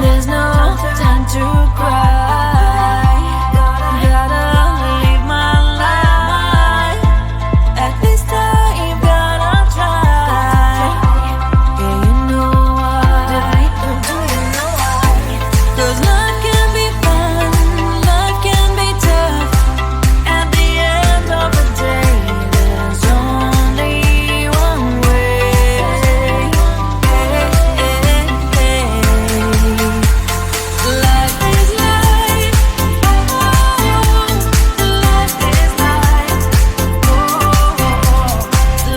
There's no time to cry. Gotta live my life. At this time, gotta try. Yeah, you know why. Do you know why? 'Cause life can be fun, life can be tough. At the end of the day, there's only one way. Life is life. Life is life. Life is life. Oh,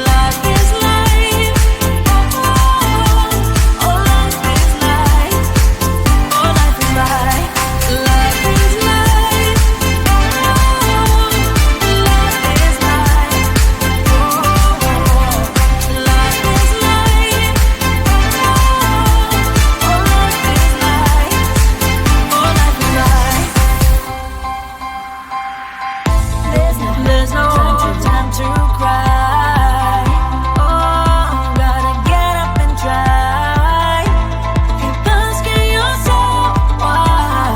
life is life. Oh, life is life. Life is life. Life is life. Life is life. Oh, life is life. Oh, life is life. There's no time to cry. Oh, gotta get up and try. Keep asking yourself why.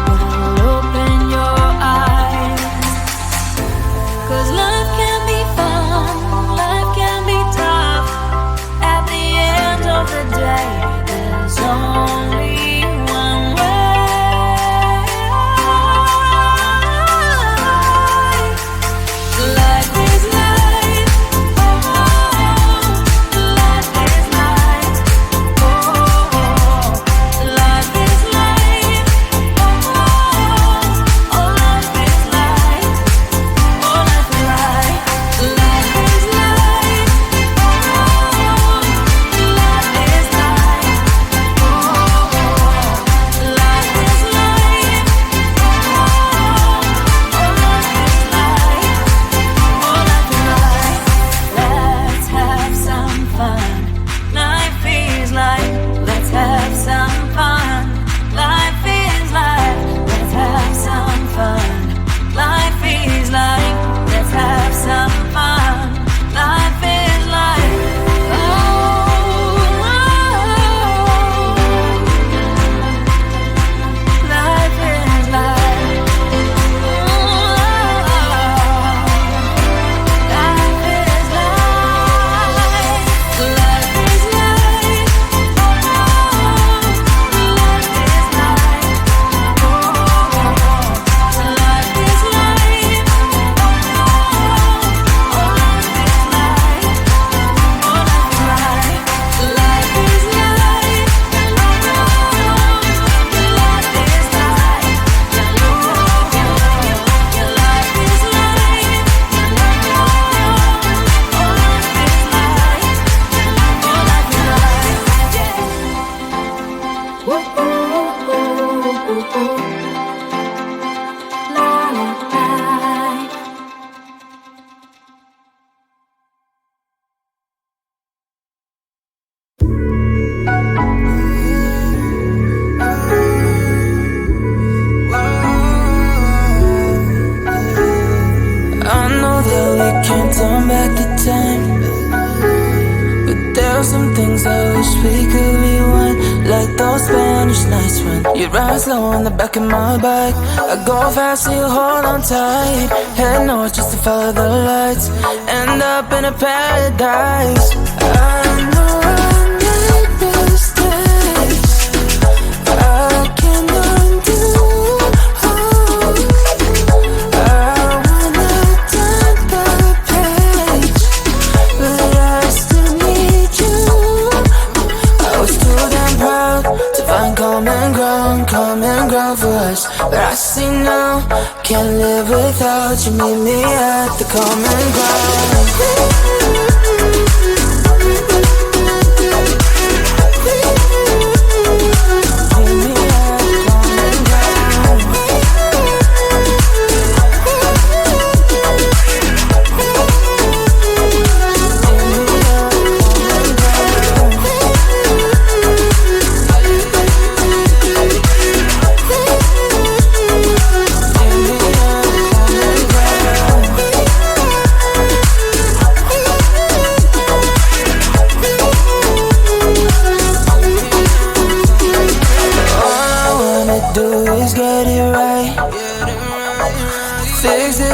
Well, open your eyes. 'Cause life can be fun, life can be tough. At the end of the day, there's only one way. Life is life. Life is life. Life is life. Oh, life is life. Oh, life is life. Life is life. Life is life. Life is life. Oh, life is life. Oh, life is life. Let's have some fun. Life is life. Let's have some fun. Life is life. Let's have some fun. Life is life. Let's have some fun. Life is life. Oh, life is life. Life is life. Life is life. Life is life. Life is life. Oh, life is life. Oh, life is life. Life is life. Life is life. Your life is life. Oh, life is life. Oh, life is life. Woo, la, la, la. I know that we can't turn back the time, but there are some things I wish we could rewind. Like those Spanish nights when you ride slow on the back of my bike. I go fast so you hold on tight. Head north just to follow the lights. End up in a paradise. I know I made mistakes I can undo. I wanna turn the page, but I still need you. I was too damn proud to find common ground for us. But I see now, can't live without you. Meet me at the common ground.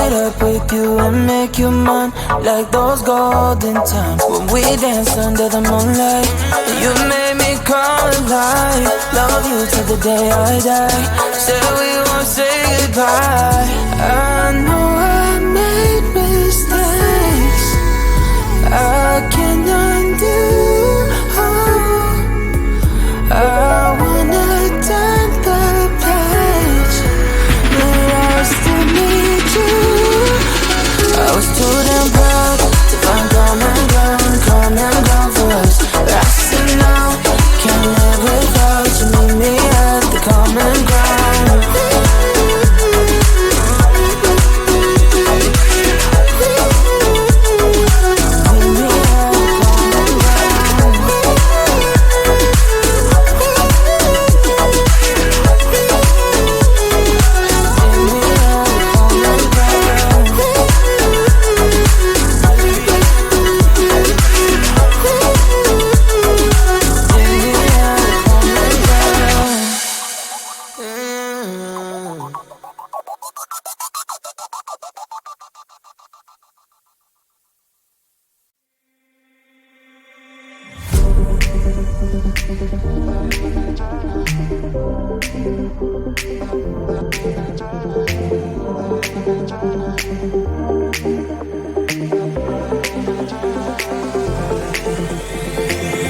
caught up with you and make you mine, like those golden times when we danced under the moonlight. You made me come alive. Love you till the day I die. Said we won't say goodbye. I know I made mistakes I can't undo. I wanna turn the page, but I still need you. I was too damn proud to find common ground for us. But I said no, can't live without you. Meet me at the common ground.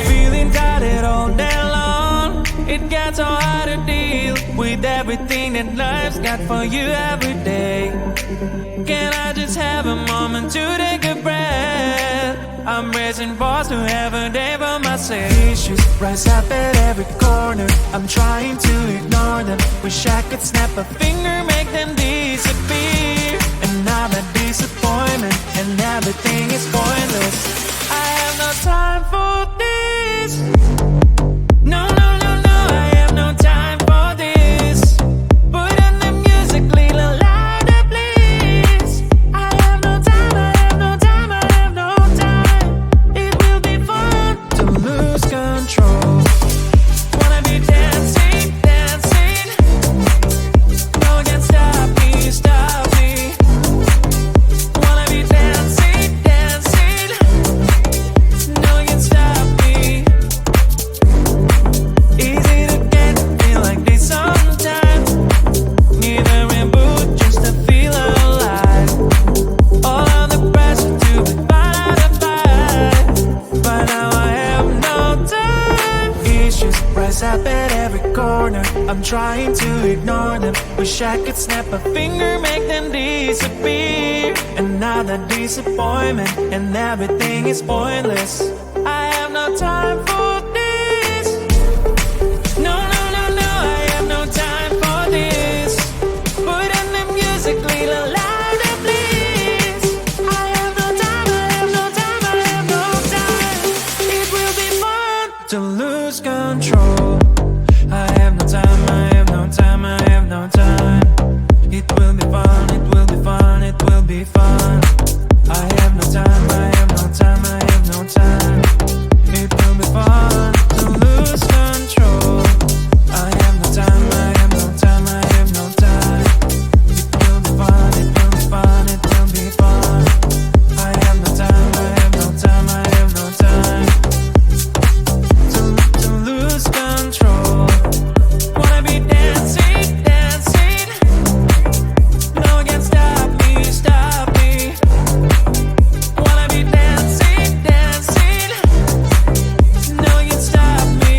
Feeling tired all day long. It gets so hard to deal with everything that life's got for you every day. Can I just have a moment to take a breath? I'm raising balls to have a day for myself. Issues rise up at every corner. I'm trying to ignore them. Wish I could snap a finger, make them disappear. And now that disappointment and everything is pointless. I have no time for this. No, no, no, no, I have no time for this. Put on the music, little louder, please. I have no time, I have no time, I have no time. It will be fun to lose control. Wanna be dancing, dancing. No one can stop me, stop me. Wanna be dancing, dancing. No one can stop me. Easy to get, feel like this sometimes. Need a reboot just to feel alive. All of the pressure to be part of the fight. But now I have no time. Issues rise up at every corner. I'm trying to ignore them. Wish I could snap a finger, make them disappear. And now that disappointment and everything is pointless. I have no time for this. No, no, no, no, I have no time for this. Put on the music, little louder, please. I have no time, I have no time, I have no time. It will be fun to lose control. I have no time, I have no time, I have no time. It will be fun, it will be fun, it will be fun. I have no time, I have no time, I have no time. It will be fun to lose control. I have no time, I have no time, I have no time. It will be fun, it will be fun, it will be fun. I have no time, I have no time, I have no time. To lose control. Wanna be dancing, dancing. No one can stop me, stop me. Wanna be dancing, dancing. No one can stop me.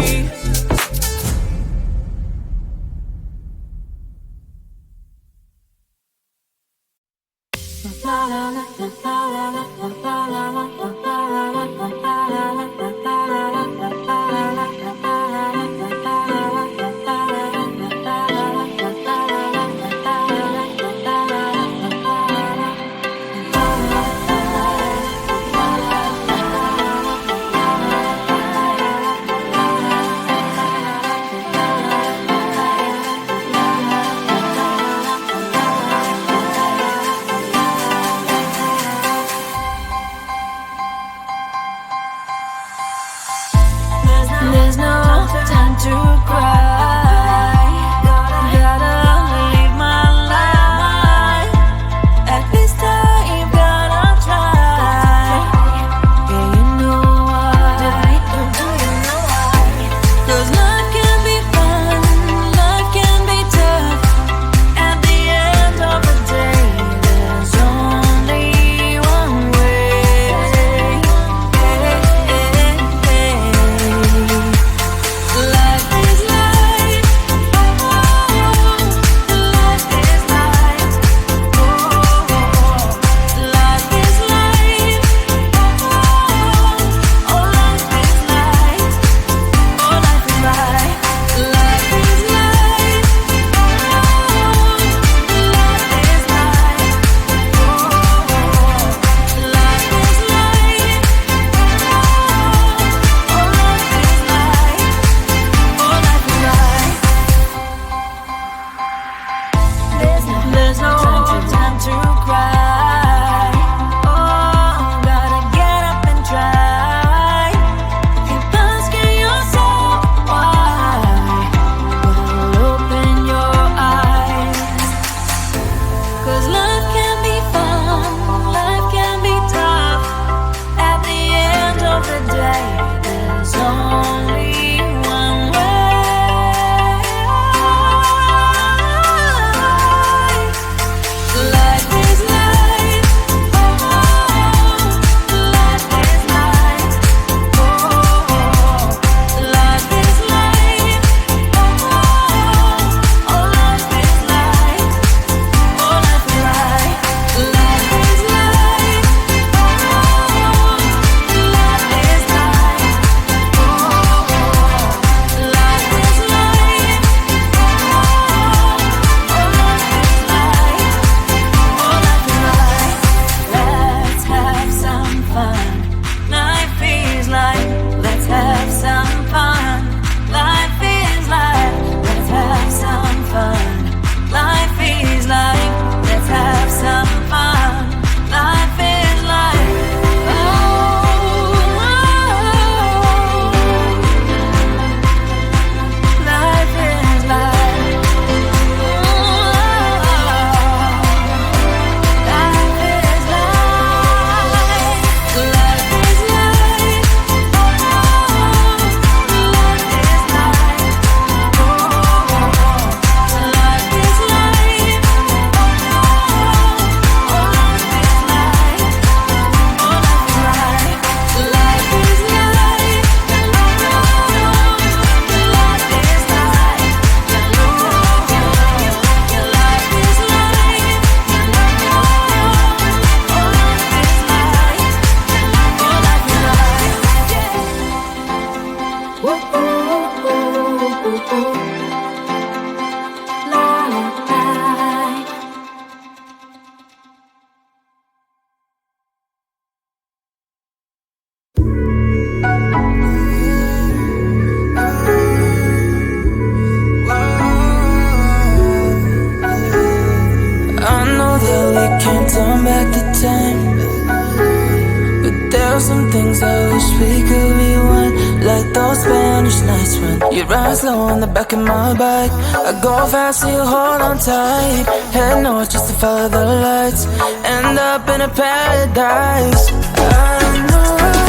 You ride slow on the back of my bike. I go fast so you hold on tight. Head north just to follow the lights. End up in a paradise. I know